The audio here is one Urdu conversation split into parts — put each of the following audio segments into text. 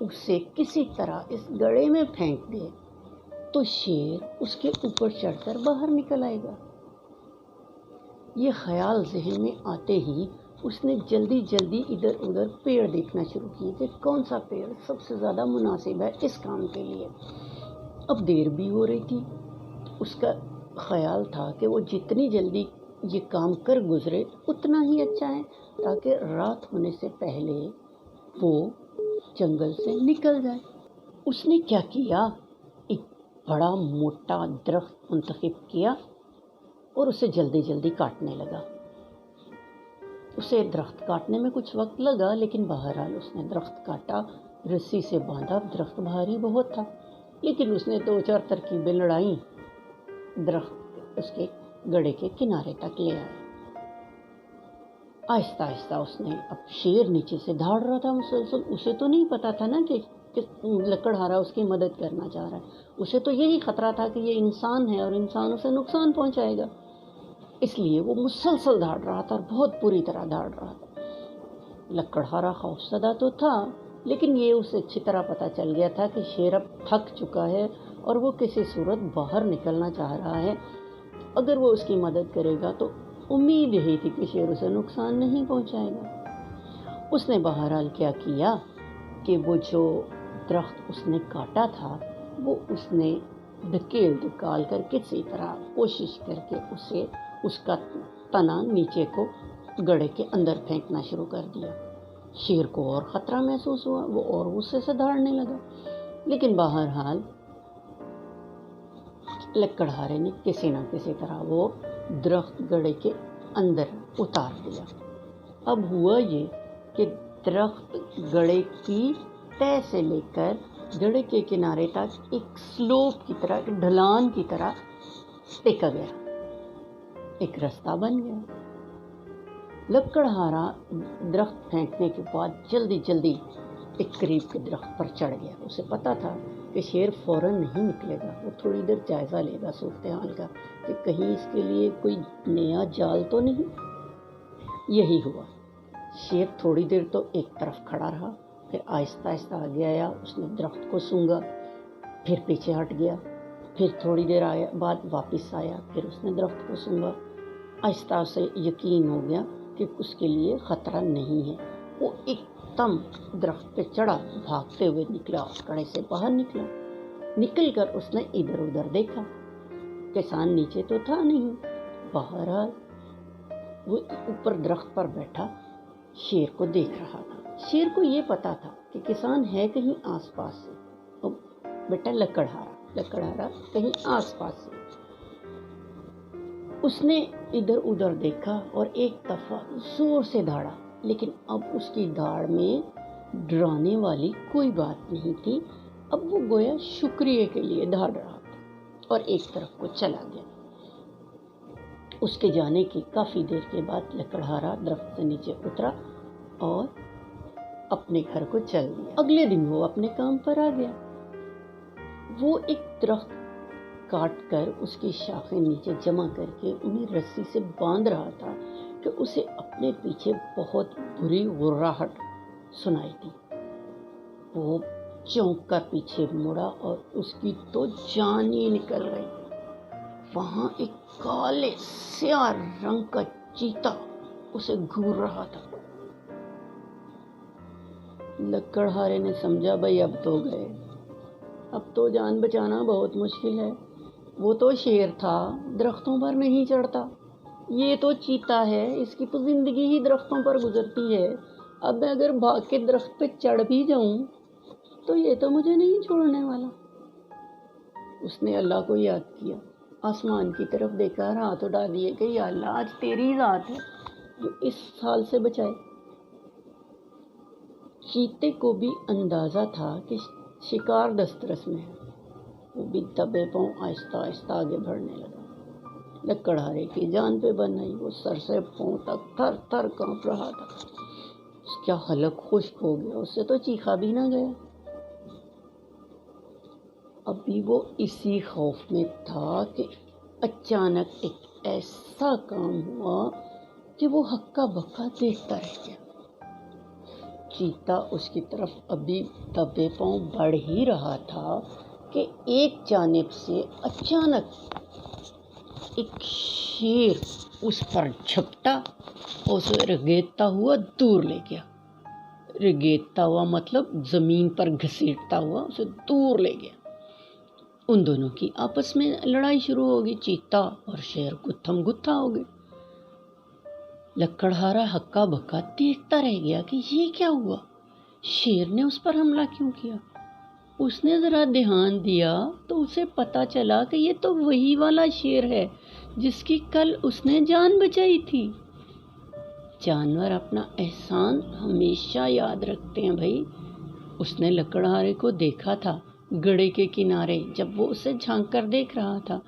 اسے کسی طرح اس گڑھے میں پھینک دے تو شیر اس کے اوپر چڑھ کر باہر نکل آئے گا۔ یہ خیال ذہن میں آتے ہی اس نے جلدی جلدی ادھر ادھر پیڑ دیکھنا شروع کیے کہ کون سا پیڑ سب سے زیادہ مناسب ہے اس کام کے لیے۔ اب دیر بھی ہو رہی تھی، اس کا خیال تھا کہ وہ جتنی جلدی یہ کام کر گزرے اتنا ہی اچھا ہے، تاکہ رات ہونے سے پہلے وہ جنگل سے نکل جائے۔ اس نے کیا کیا، ایک بڑا موٹا درخت منتخب کیا اور اسے جلدی جلدی کاٹنے لگا۔ اسے درخت کاٹنے میں کچھ وقت لگا، لیکن بہرحال اس نے درخت کاٹا، رسی سے باندھا۔ درخت بھاری بہت تھا، لیکن اس نے 2-4 ترکیبیں لڑائیں، درخت اس کے گڑھے کے کنارے تک لے آیا۔ آہستہ آہستہ اس نے، اب شیر نیچے سے دھاڑ رہا تھا مسلسل، اسے تو نہیں پتا تھا نا کہ لکڑہارا اس کی مدد کرنا چاہ رہا ہے، اسے تو یہی خطرہ تھا کہ یہ انسان ہے اور انسان اسے نقصان پہنچائے گا، اس لیے وہ مسلسل دھاڑ رہا تھا اور بہت بری طرح دھاڑ رہا تھا۔ لکڑہارا خوف زدہ تو تھا، لیکن یہ اسے اچھی طرح پتہ چل گیا تھا کہ شیر اب تھک چکا ہے اور وہ کسی صورت باہر نکلنا چاہ رہا ہے۔ اگر وہ اس کی مدد کرے گا تو امید یہی تھی کہ شیر اسے نقصان نہیں پہنچائے گا۔ اس نے بہرحال کیا کیا کہ وہ جو درخت اس نے کاٹا تھا وہ اس نے دھکال کر کسی طرح کوشش کر کے اسے، اس کا تنا نیچے کو گڑھے کے اندر پھینکنا شروع کر دیا۔ شیر کو اور خطرہ محسوس ہوا، وہ اور غصے سے دھاڑنے لگا، لیکن بہرحال لکڑہارے نے کسی نہ کسی طرح وہ درخت گڑھے کے اندر اتار دیا۔ اب ہوا یہ کہ درخت گڑھے کی تہہ سے لے کر گڑھے کے کنارے تک ایک سلوپ کی طرح، ایک ڈھلان کی طرح ٹکا گیا، ایک رستہ بن گیا۔ لکڑہارا درخت پھینکنے کے بعد جلدی جلدی ایک قریب کے درخت پر چڑھ گیا۔ اسے پتا تھا کہ شیر فوراً نہیں نکلے گا، وہ تھوڑی دیر جائزہ لے گا صورتحال کا کہ کہیں اس کے لیے کوئی نیا جال تو نہیں۔ یہی ہوا، شیر تھوڑی دیر تو ایک طرف کھڑا رہا، پھر آہستہ آہستہ آگے آیا، اس نے درخت کو سونگا، پھر پیچھے ہٹ گیا، پھر تھوڑی دیر بعد واپس آیا، پھر اس نے درخت کو سونگا۔ آہستہ سے یقین ہو گیا کہ اس کے لیے خطرہ نہیں ہے۔ وہ ایک دم درخت پہ چڑھا، بھاگتے ہوئے نکلا، گڑھے سے باہر نکل کر اس نے ادھر ادھر دیکھا، کسان نیچے تو تھا نہیں۔ بہرحال وہ اوپر درخت پر بیٹھا شیر کو دیکھ رہا تھا۔ شیر کو یہ پتا تھا کہ کسان ہے کہیں آس پاس سے، اور بیٹا لکڑہارا کہیں آس پاس سے۔ اس نے ادھر ادھر دیکھا اور ایک دفعہ زور سے دھاڑا، لیکن اب اس کی دھاڑ میں ڈرانے والی کوئی بات نہیں تھی۔ اب وہ گویا شکریہ کے لیے دھاڑ رہا تھا اور ایک طرف کو چلا گیا۔ اس کے جانے کی کافی دیر کے بعد لکڑہارا درخت سے نیچے اترا اور اپنے گھر کو چل دیا۔ اگلے دن وہ اپنے کام پر آ گیا۔ وہ ایک درخت کاٹ کر اس کی شاخیں نیچے جمع کر کے انہیں رسی سے باندھ رہا تھا کہ اسے اپنے پیچھے بہت بری غراہٹ سنائی دی۔ وہ چونک کر پیچھے مڑا اور اس کی تو جان ہی نکل گئی۔ وہاں ایک کالے سیاہ رنگ کا چیتا اسے گھور رہا تھا۔ لکڑہارے نے سمجھا بھائی اب تو گئے، اب تو جان بچانا بہت مشکل ہے۔ وہ تو شیر تھا، درختوں پر نہیں چڑھتا، یہ تو چیتا ہے، اس کی تو زندگی ہی درختوں پر گزرتی ہے۔ اب میں اگر بھاگ کے درخت پہ چڑھ بھی جاؤں تو یہ تو مجھے نہیں چھوڑنے والا۔ اس نے اللہ کو یاد کیا، آسمان کی طرف دیکھا، ہاتھ اٹھا دیے کہ یا اللہ آج تیری ذات ہے جو اس حال سے بچائے۔ چیتے کو بھی اندازہ تھا کہ شکار دسترس میں ہے، وہ بھی دبے پاؤں آہستہ آہستہ آگے بڑھنے لگا۔ لکڑہارے کی جان پہ بن آئی، وہ سر سے پاؤں تک تھر تھر کانپ رہا تھا۔ اس کا حلق خشک ہو گیا، اس سے تو چیخا بھی نہ گیا۔ ابھی وہ اسی خوف میں تھا کہ اچانک ایک ایسا کام ہوا کہ وہ ہکا بکا دیکھتا رہ گیا۔ چیتا اس کی طرف ابھی دبے پاؤں بڑھ ہی رہا تھا کہ ایک جانب سے اچانک ایک شیر اس پر جھپٹا اور اسے رگیدتا ہوا دور لے گیا. رگیدتا ہوا مطلب زمین پر گھسیٹتا ہوا اسے دور لے گیا. ان دونوں کی آپس میں لڑائی شروع ہو گئی. چیتا اور شیر گتھم گتھا ہو گئے. لکڑہارا ہکا بکا دیکھتا رہ گیا کہ یہ کیا ہوا، شیر نے اس پر حملہ کیوں کیا. اس نے ذرا دھیان دیا تو اسے پتا چلا کہ یہ تو وہی والا شیر ہے جس کی کل اس نے جان بچائی تھی. جانور اپنا احسان ہمیشہ یاد رکھتے ہیں بھائی. اس نے لکڑہارے کو دیکھا تھا گڑھے کے کنارے، جب وہ اسے جھانک کر دیکھ رہا تھا.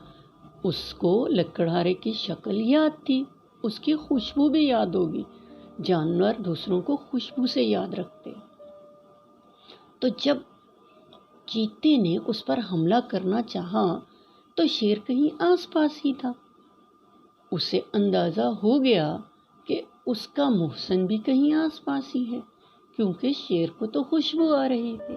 اس کو لکڑہارے کی شکل یاد تھی، اس کی خوشبو بھی یاد ہوگی. جانور دوسروں کو خوشبو سے یاد رکھتے. تو جب چیتے نے اس پر حملہ کرنا چاہا تو شیر کہیں آس پاس ہی تھا. اسے اندازہ ہو گیا کہ اس کا محسن بھی کہیں آس پاس ہی ہے، کیونکہ شیر کو تو خوشبو آ رہی تھی.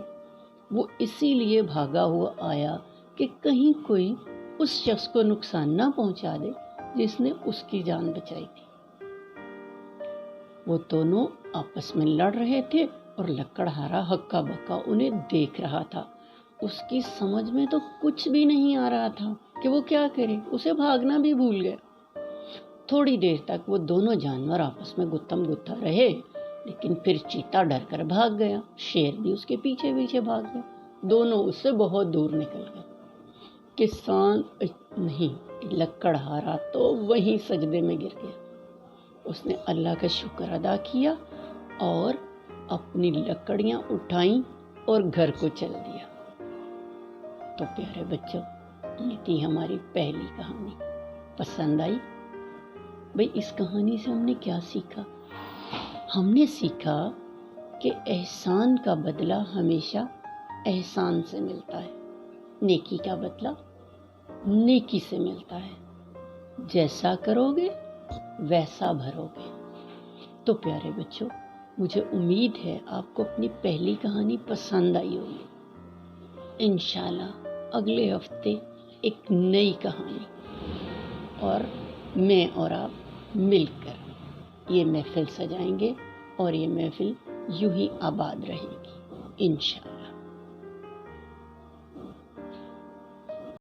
وہ اسی لیے بھاگا ہوا آیا کہ کہیں کوئی اس شخص کو نقصان نہ پہنچا دے جس نے اس کی جان بچائی تھی. وہ دونوں آپس میں لڑ رہے تھے اور لکڑہارا ہکا بکا انہیں دیکھ رہا تھا. اس کی سمجھ میں تو کچھ بھی نہیں آ رہا تھا کہ وہ کیا کرے. اسے بھاگنا بھی بھول گیا. تھوڑی دیر تک وہ دونوں جانور آپس میں گتھم گتھا رہے، لیکن پھر چیتا ڈر کر بھاگ گیا. شیر بھی اس کے پیچھے پیچھے بھاگ گیا. دونوں اس سے بہت دور نکل گئے. کسان نہیں، لکڑہارا تو وہیں سجدے میں گر گیا. اس نے اللہ کا شکر ادا کیا اور اپنی لکڑیاں اٹھائیں اور گھر کو چل دیا. تو پیارے بچوں، یہ تھی ہماری پہلی کہانی. پسند آئی؟ بھئی اس کہانی سے ہم نے کیا سیکھا؟ ہم نے سیکھا کہ احسان کا بدلہ ہمیشہ احسان سے ملتا ہے. نیکی کا بدلہ نیکی سے ملتا ہے. جیسا کرو گے ویسا بھرو گے. تو پیارے بچوں، مجھے امید ہے آپ کو اپنی پہلی کہانی پسند آئی ہوگی. انشاءاللہ اگلے ہفتے ایک نئی کہانی اور میں اور آپ مل کر یہ محفل سجائیں گے اور یہ محفل یوں ہی آباد رہے گی انشاءاللہ.